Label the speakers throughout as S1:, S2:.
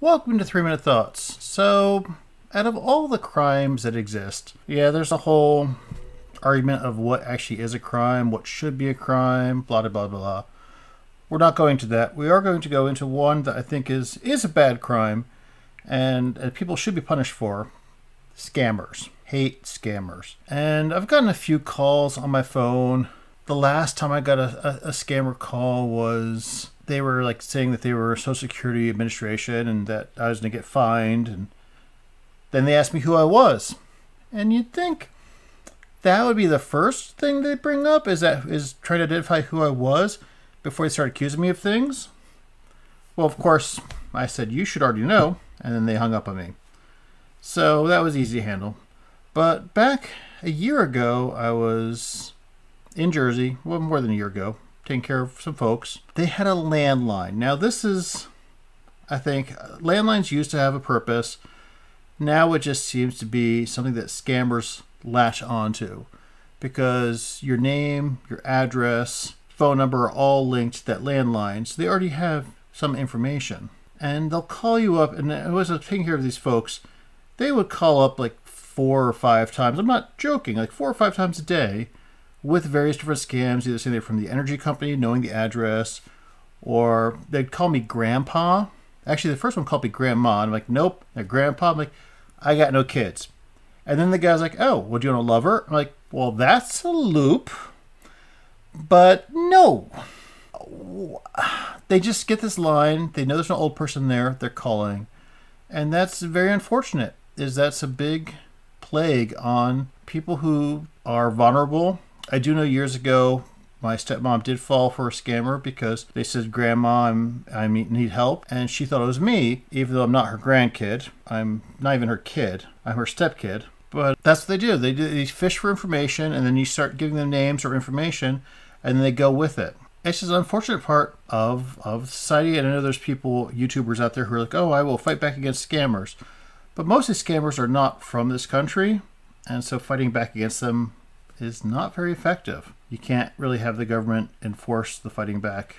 S1: Welcome to 3 Minute Thoughts. So, out of all the crimes that exist, there's a whole argument of what actually is a crime, what should be a crime, blah, blah, blah, blah. We're not going to that. We are going to go into one that I think is a bad crime and people should be punished for. Scammers. Hate scammers. And I've gotten a few calls on my phone. The last time I got a scammer call was they were like saying that they were Social Security Administration and that I was going to get fined. And then they asked me who I was. And you'd think that would be the first thing they bring up is trying to identify who I was before they start accusing me of things. Well, of course, I said, you should already know. And then they hung up on me. So that was easy to handle. But back a year ago, I was in Jersey, well, more than a year ago, taking care of some folks. They had a landline. Now this is, I think, landlines used to have a purpose. Now it just seems to be something that scammers latch onto because your name, your address, phone number are all linked to that landline. So they already have some information. And they'll call you up, and I was taking care of these folks. They would call up like 4 or 5 times. I'm not joking, like 4 or 5 times a day with various different scams, either saying they're from the energy company, knowing the address, or they'd call me grandpa. Actually, the first one called me grandma. I'm like, nope, they're grandpa. I'm like, I got no kids. And then the guy's like, oh, well, do you want a lover? I'm like, well, that's a loop. But no. They just get this line. They know there's an old person there. They're calling. And that's very unfortunate. That's a big plague on people who are vulnerable. I do know years ago, my stepmom did fall for a scammer because they said, Grandma, I need help. And she thought it was me, even though I'm not her grandkid. I'm not even her kid. I'm her stepkid. But that's what they do. They fish for information, and then you start giving them names or information, and then they go with it. It's just an unfortunate part of society. And I know there's people, YouTubers out there who are like, oh, I will fight back against scammers. But most of these scammers are not from this country. And so fighting back against them is not very effective. You can't really have the government enforce the fighting back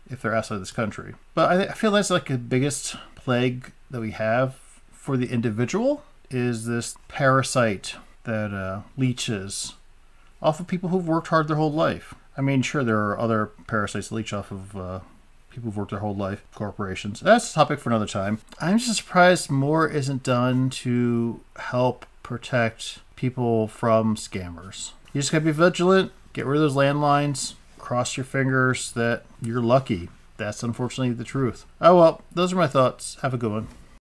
S1: if they're outside this country. But I feel that's like the biggest plague that we have for the individual is this parasite that leeches off of people who've worked hard their whole life. I mean, sure, there are other parasites that leech off of people who've worked their whole life, corporations. That's a topic for another time. I'm just surprised more isn't done to help protect people from scammers. You just gotta be vigilant, get rid of those landlines, cross your fingers that you're lucky. That's unfortunately the truth. Oh well, those are my thoughts. Have a good one.